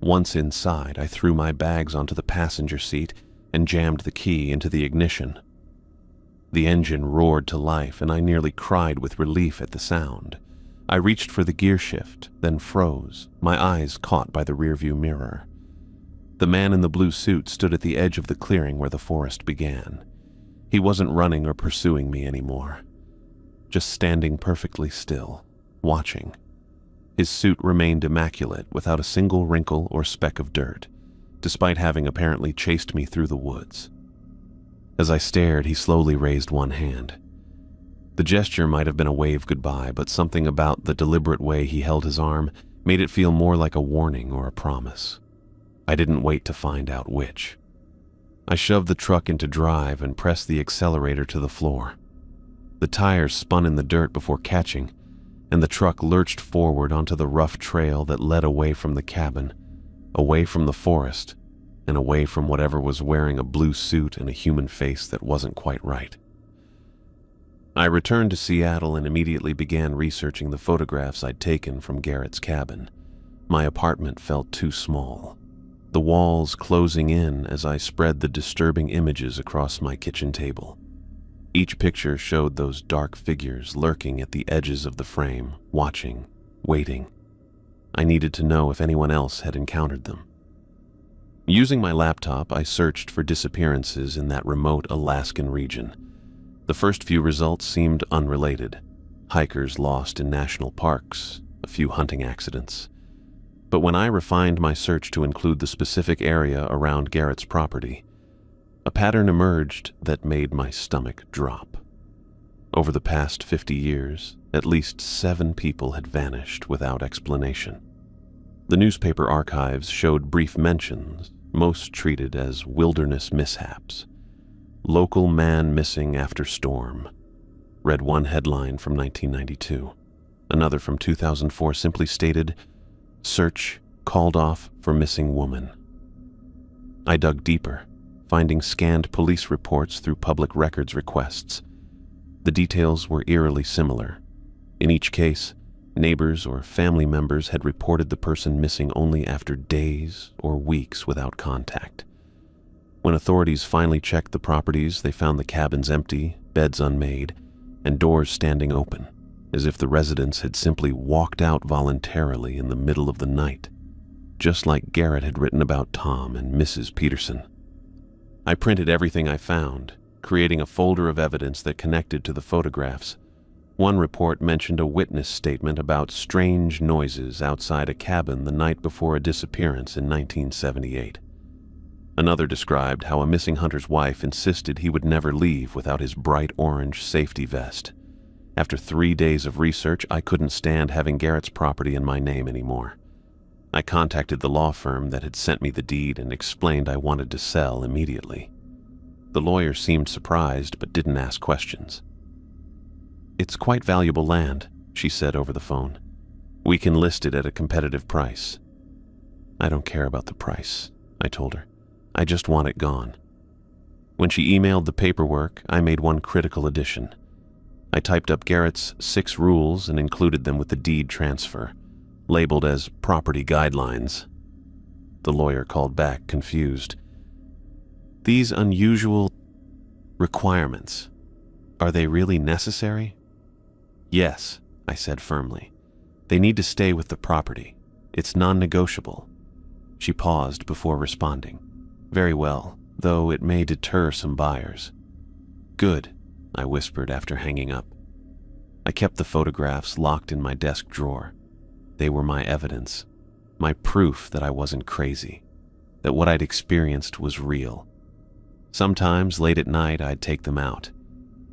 S1: Once inside, I threw my bags onto the passenger seat and jammed the key into the ignition. The engine roared to life, and I nearly cried with relief at the sound. I reached for the gear shift, then froze, my eyes caught by the rearview mirror. The man in the blue suit stood at the edge of the clearing where the forest began. He wasn't running or pursuing me anymore, just standing perfectly still, watching. His suit remained immaculate, without a single wrinkle or speck of dirt, despite having apparently chased me through the woods. As I stared, he slowly raised one hand. The gesture might have been a wave goodbye, but something about the deliberate way he held his arm made it feel more like a warning or a promise. I didn't wait to find out which. I shoved the truck into drive and pressed the accelerator to the floor. The tires spun in the dirt before catching, and the truck lurched forward onto the rough trail that led away from the cabin, away from the forest, and away from whatever was wearing a blue suit and a human face that wasn't quite right. I returned to Seattle and immediately began researching the photographs I'd taken from Garrett's cabin. My apartment felt too small, the walls closing in as I spread the disturbing images across my kitchen table. Each picture showed those dark figures lurking at the edges of the frame, watching, waiting. I needed to know if anyone else had encountered them. Using my laptop, I searched for disappearances in that remote Alaskan region. The first few results seemed unrelated. Hikers lost in national parks, a few hunting accidents. But when I refined my search to include the specific area around Garrett's property, a pattern emerged that made my stomach drop. Over the past 50 years, at least 7 people had vanished without explanation. The newspaper archives showed brief mentions, most treated as wilderness mishaps. Local man missing after storm. Read one headline from 1992. Another from 2004 simply stated, "Search called off for missing woman." I dug deeper, finding scanned police reports through public records requests. The details were eerily similar. In each case, neighbors or family members had reported the person missing only after days or weeks without contact. When authorities finally checked the properties, they found the cabins empty, beds unmade, and doors standing open, as if the residents had simply walked out voluntarily in the middle of the night, just like Garrett had written about Tom and Mrs. Peterson. I printed everything I found, creating a folder of evidence that connected to the photographs. One report mentioned a witness statement about strange noises outside a cabin the night before a disappearance in 1978. Another described how a missing hunter's wife insisted he would never leave without his bright orange safety vest. After 3 days of research, I couldn't stand having Garrett's property in my name anymore. I contacted the law firm that had sent me the deed and explained I wanted to sell immediately. The lawyer seemed surprised but didn't ask questions. "It's quite valuable land," she said over the phone. "We can list it at a competitive price." "I don't care about the price," I told her. "I just want it gone." When she emailed the paperwork, I made one critical addition. I typed up Garrett's 6 rules and included them with the deed transfer, labeled as property guidelines. The lawyer called back, confused. "These unusual requirements, are they really necessary?" "Yes," I said firmly. "They need to stay with the property. It's non-negotiable." She paused before responding. "Very well, though it may deter some buyers." "Good," I whispered after hanging up. I kept the photographs locked in my desk drawer. They were my evidence, my proof that I wasn't crazy, that what I'd experienced was real. Sometimes late at night I'd take them out,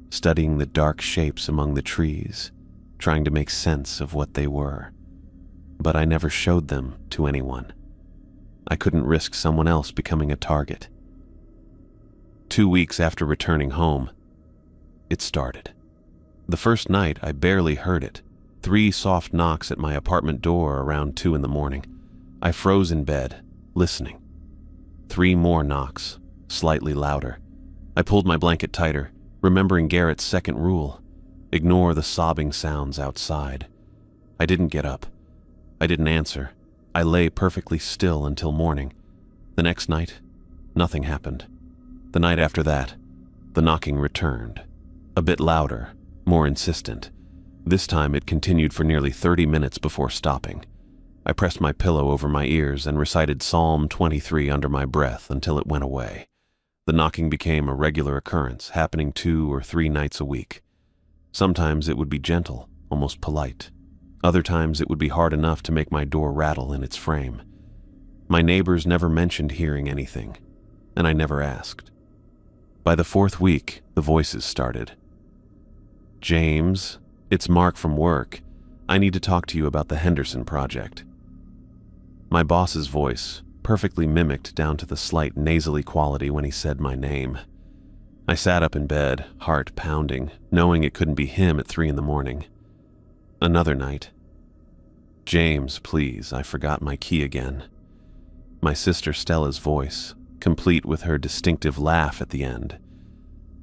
S1: studying the dark shapes among the trees, trying to make sense of what they were. But I never showed them to anyone. I couldn't risk someone else becoming a target. 2 weeks after returning home, it started. The first night, I barely heard it. 3 soft knocks at my apartment door around 2 in the morning. I froze in bed, listening. 3 more knocks, slightly louder. I pulled my blanket tighter, remembering Garrett's second rule: ignore the sobbing sounds outside. I didn't get up. I didn't answer. I lay perfectly still until morning. The next night, nothing happened. The night after that, the knocking returned, a bit louder, more insistent. This time it continued for nearly 30 minutes before stopping. I pressed my pillow over my ears and recited Psalm 23 under my breath until it went away. The knocking became a regular occurrence, happening 2 or 3 nights a week. Sometimes it would be gentle, almost polite. Other times it would be hard enough to make my door rattle in its frame. My neighbors never mentioned hearing anything, and I never asked. By the 4th week, the voices started. "James, it's Mark from work. I need to talk to you about the Henderson project." My boss's voice, perfectly mimicked down to the slight nasally quality when he said my name. I sat up in bed, heart pounding, knowing it couldn't be him at 3 in the morning. Another night. "James, please, I forgot my key again." My sister Stella's voice, complete with her distinctive laugh at the end.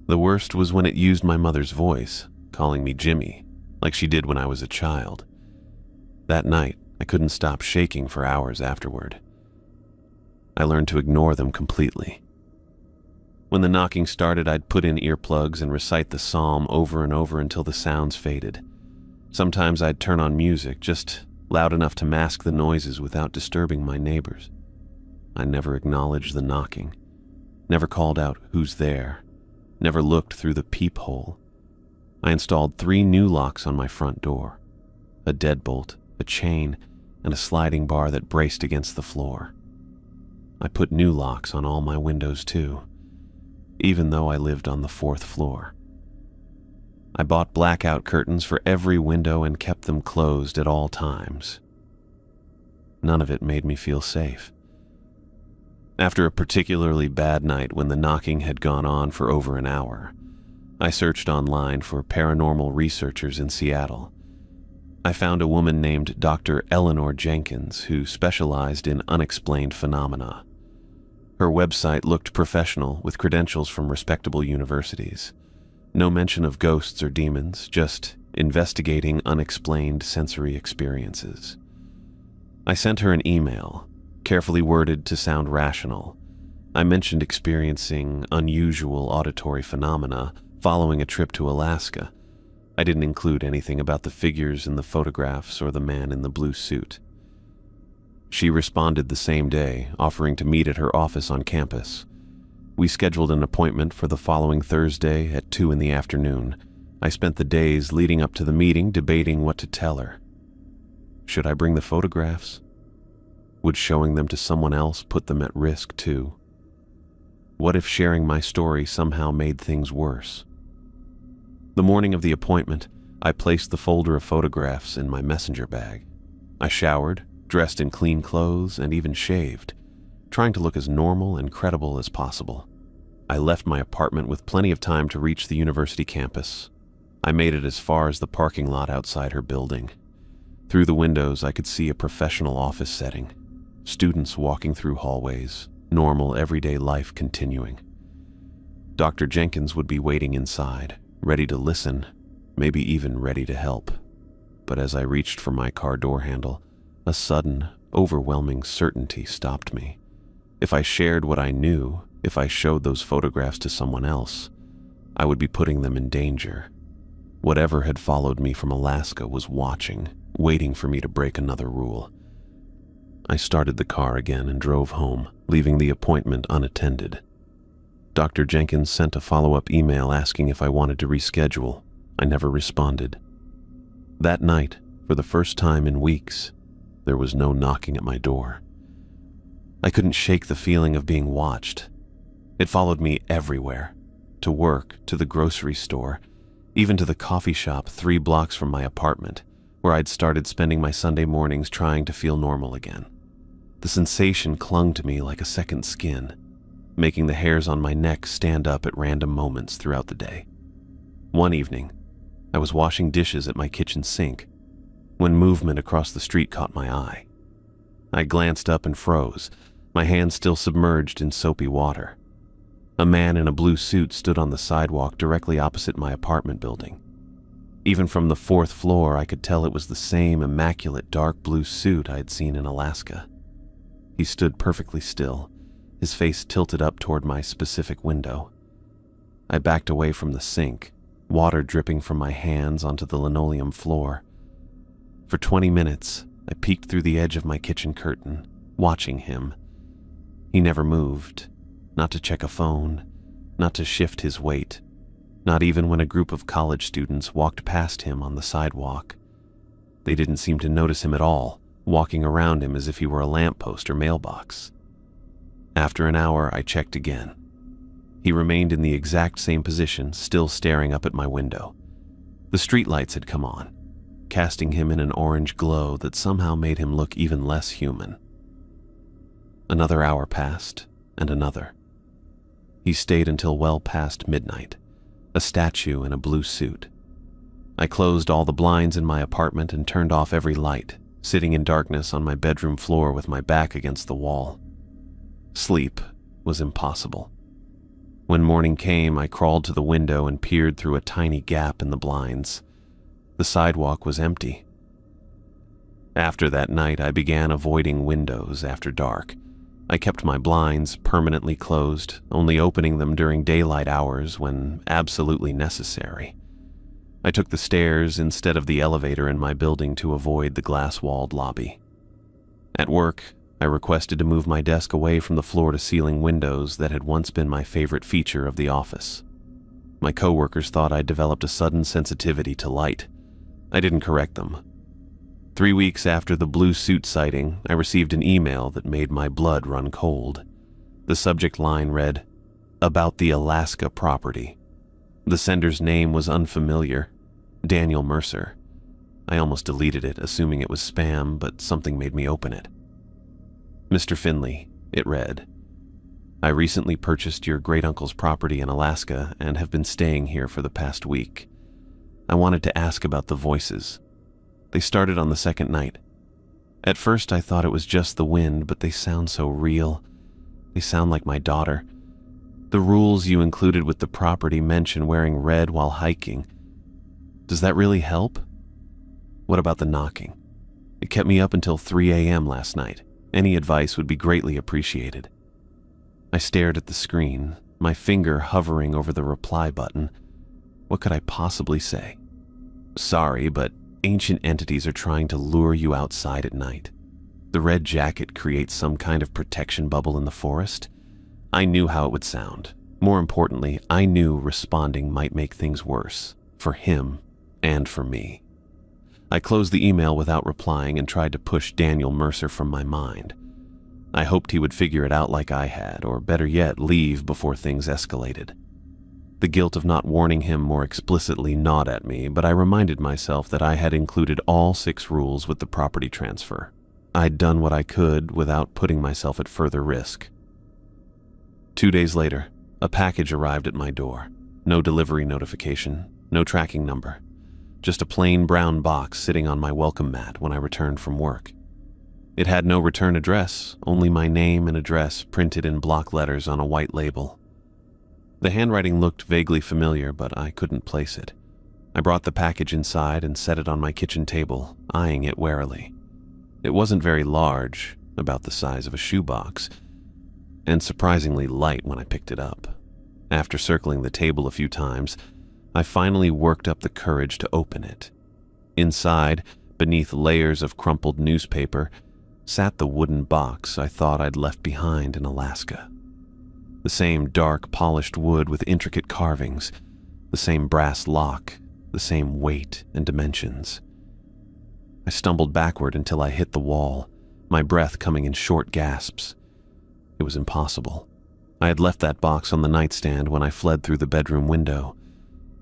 S1: The worst was when it used my mother's voice, calling me Jimmy, like she did when I was a child. That night, I couldn't stop shaking for hours afterward. I learned to ignore them completely. When the knocking started, I'd put in earplugs and recite the psalm over and over until the sounds faded. Sometimes I'd turn on music, just loud enough to mask the noises without disturbing my neighbors. I never acknowledged the knocking, never called out who's there, never looked through the peephole. I installed 3 new locks on my front door, a deadbolt, a chain, and a sliding bar that braced against the floor. I put new locks on all my windows too, even though I lived on the 4th floor. I bought blackout curtains for every window and kept them closed at all times. None of it made me feel safe. After a particularly bad night when the knocking had gone on for over an hour, I searched online for paranormal researchers in Seattle. I found a woman named Dr. Eleanor Jenkins who specialized in unexplained phenomena. Her website looked professional with credentials from respectable universities. No mention of ghosts or demons, just investigating unexplained sensory experiences. I sent her an email, carefully worded to sound rational. I mentioned experiencing unusual auditory phenomena following a trip to Alaska. I didn't include anything about the figures in the photographs or the man in the blue suit. She responded the same day, offering to meet at her office on campus. We scheduled an appointment for the following Thursday at 2 in the afternoon. I spent the days leading up to the meeting debating what to tell her. Should I bring the photographs? Would showing them to someone else put them at risk too? What if sharing my story somehow made things worse? The morning of the appointment, I placed the folder of photographs in my messenger bag. I showered, dressed in clean clothes, and even shaved, trying to look as normal and credible as possible. I left my apartment with plenty of time to reach the university campus. I made it as far as the parking lot outside her building. Through the windows, I could see a professional office setting. Students walking through hallways, normal everyday life continuing. Dr. Jenkins would be waiting inside, ready to listen, maybe even ready to help. But as I reached for my car door handle, a sudden, overwhelming certainty stopped me. If I shared what I knew, if I showed those photographs to someone else, I would be putting them in danger. Whatever had followed me from Alaska was watching, waiting for me to break another rule. I started the car again and drove home, leaving the appointment unattended. Dr. Jenkins sent a follow-up email asking if I wanted to reschedule. I never responded. That night, for the first time in weeks, there was no knocking at my door. I couldn't shake the feeling of being watched. It followed me everywhere, to work, to the grocery store, even to the coffee shop 3 blocks from my apartment, where I'd started spending my Sunday mornings trying to feel normal again. The sensation clung to me like a second skin, making the hairs on my neck stand up at random moments throughout the day. One evening, I was washing dishes at my kitchen sink when movement across the street caught my eye. I glanced up and froze, my hands still submerged in soapy water. A man in a blue suit stood on the sidewalk directly opposite my apartment building. Even from the 4th floor, I could tell it was the same immaculate dark blue suit I had seen in Alaska. He stood perfectly still, his face tilted up toward my specific window. I backed away from the sink, water dripping from my hands onto the linoleum floor. For 20 minutes, I peeked through the edge of my kitchen curtain, watching him. He never moved, not to check a phone, not to shift his weight, not even when a group of college students walked past him on the sidewalk. They didn't seem to notice him at all, walking around him as if he were a lamppost or mailbox. After an hour, I checked again. He remained in the exact same position, still staring up at my window. The streetlights had come on, casting him in an orange glow that somehow made him look even less human. Another hour passed, and another. He stayed until well past midnight, a statue in a blue suit. I closed all the blinds in my apartment and turned off every light, sitting in darkness on my bedroom floor with my back against the wall. Sleep was impossible. When morning came, I crawled to the window and peered through a tiny gap in the blinds. The sidewalk was empty. After that night, I began avoiding windows after dark. I kept my blinds permanently closed, only opening them during daylight hours when absolutely necessary. I took the stairs instead of the elevator in my building to avoid the glass-walled lobby. At work, I requested to move my desk away from the floor-to-ceiling windows that had once been my favorite feature of the office. My coworkers thought I'd developed a sudden sensitivity to light. I didn't correct them. 3 weeks after the blue suit sighting, I received an email that made my blood run cold. The subject line read, "About the Alaska property." The sender's name was unfamiliar, Daniel Mercer. I almost deleted it, assuming it was spam, but something made me open it. "Mr. Finley," it read, "I recently purchased your great-uncle's property in Alaska and have been staying here for the past week. I wanted to ask about the voices. They started on the second night. At first I thought it was just the wind, but they sound so real. They sound like my daughter. The rules you included with the property mention wearing red while hiking. Does that really help? What about the knocking? It kept me up until 3 a.m. last night. Any advice would be greatly appreciated." I stared at the screen, my finger hovering over the reply button. What could I possibly say? "Sorry, but ancient entities are trying to lure you outside at night. The red jacket creates some kind of protection bubble in the forest." I knew how it would sound. More importantly, I knew responding might make things worse, for him and for me. I closed the email without replying and tried to push Daniel Mercer from my mind. I hoped he would figure it out like I had, or better yet, leave before things escalated. The guilt of not warning him more explicitly gnawed at me, but I reminded myself that I had included all 6 rules with the property transfer. I'd done what I could without putting myself at further risk. 2 days later, a package arrived at my door. No delivery notification, no tracking number. Just a plain brown box sitting on my welcome mat when I returned from work. It had no return address, only my name and address printed in block letters on a white label. The handwriting looked vaguely familiar, but I couldn't place it. I brought the package inside and set it on my kitchen table, eyeing it warily. It wasn't very large, about the size of a shoebox, and surprisingly light when I picked it up. After circling the table a few times, I finally worked up the courage to open it. Inside, beneath layers of crumpled newspaper, sat the wooden box I thought I'd left behind in Alaska. The same dark, polished wood with intricate carvings, the same brass lock, the same weight and dimensions. I stumbled backward until I hit the wall, my breath coming in short gasps. It was impossible. I had left that box on the nightstand when I fled through the bedroom window.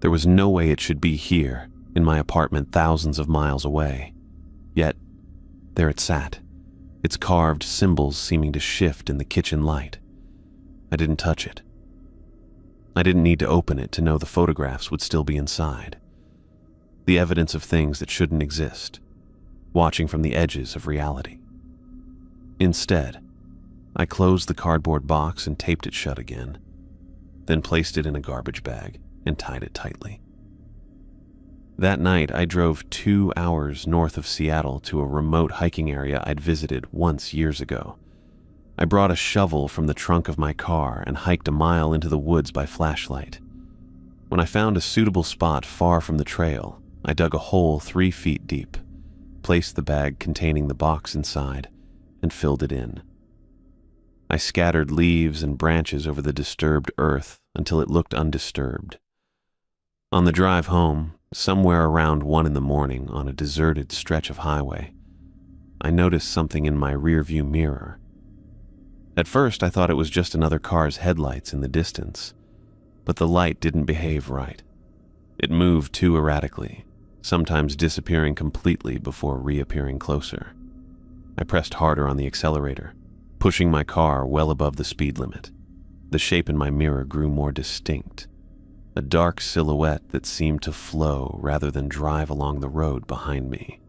S1: There was no way it should be here, in my apartment thousands of miles away. Yet, there it sat, its carved symbols seeming to shift in the kitchen light. I didn't touch it. I didn't need to open it to know the photographs would still be inside. The evidence of things that shouldn't exist, watching from the edges of reality. Instead, I closed the cardboard box and taped it shut again, then placed it in a garbage bag and tied it tightly. That night, I drove 2 hours north of Seattle to a remote hiking area I'd visited once years ago. I brought a shovel from the trunk of my car and hiked a mile into the woods by flashlight. When I found a suitable spot far from the trail, I dug a hole 3 feet deep, placed the bag containing the box inside, and filled it in. I scattered leaves and branches over the disturbed earth until it looked undisturbed. On the drive home, somewhere around 1 in the morning on a deserted stretch of highway, I noticed something in my rearview mirror. At first, I thought it was just another car's headlights in the distance, but the light didn't behave right. It moved too erratically, sometimes disappearing completely before reappearing closer. I pressed harder on the accelerator, pushing my car well above the speed limit. The shape in my mirror grew more distinct, a dark silhouette that seemed to flow rather than drive along the road behind me.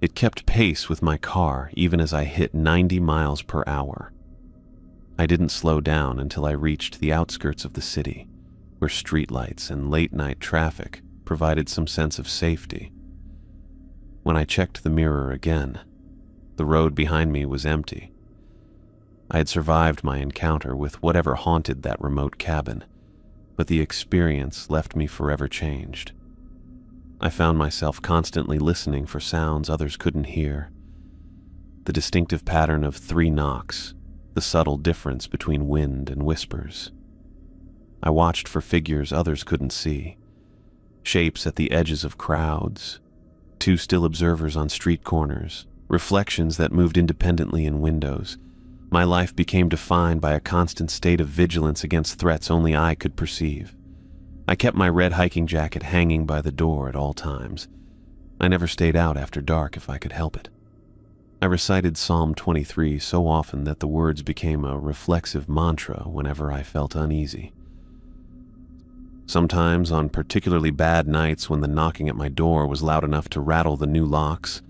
S1: It kept pace with my car even as I hit 90 miles per hour. I didn't slow down until I reached the outskirts of the city, where streetlights and late-night traffic provided some sense of safety. When I checked the mirror again, the road behind me was empty. I had survived my encounter with whatever haunted that remote cabin, but the experience left me forever changed. I found myself constantly listening for sounds others couldn't hear. The distinctive pattern of 3 knocks, the subtle difference between wind and whispers. I watched for figures others couldn't see, shapes at the edges of crowds, 2 still observers on street corners, reflections that moved independently in windows. My life became defined by a constant state of vigilance against threats only I could perceive. I kept my red hiking jacket hanging by the door at all times. I never stayed out after dark if I could help it. I recited Psalm 23 so often that the words became a reflexive mantra whenever I felt uneasy. Sometimes, on particularly bad nights when the knocking at my door was loud enough to rattle the new locks,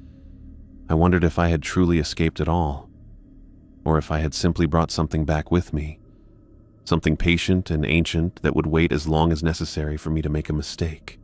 S1: I wondered if I had truly escaped at all, or if I had simply brought something back with me, something patient and ancient that would wait as long as necessary for me to make a mistake.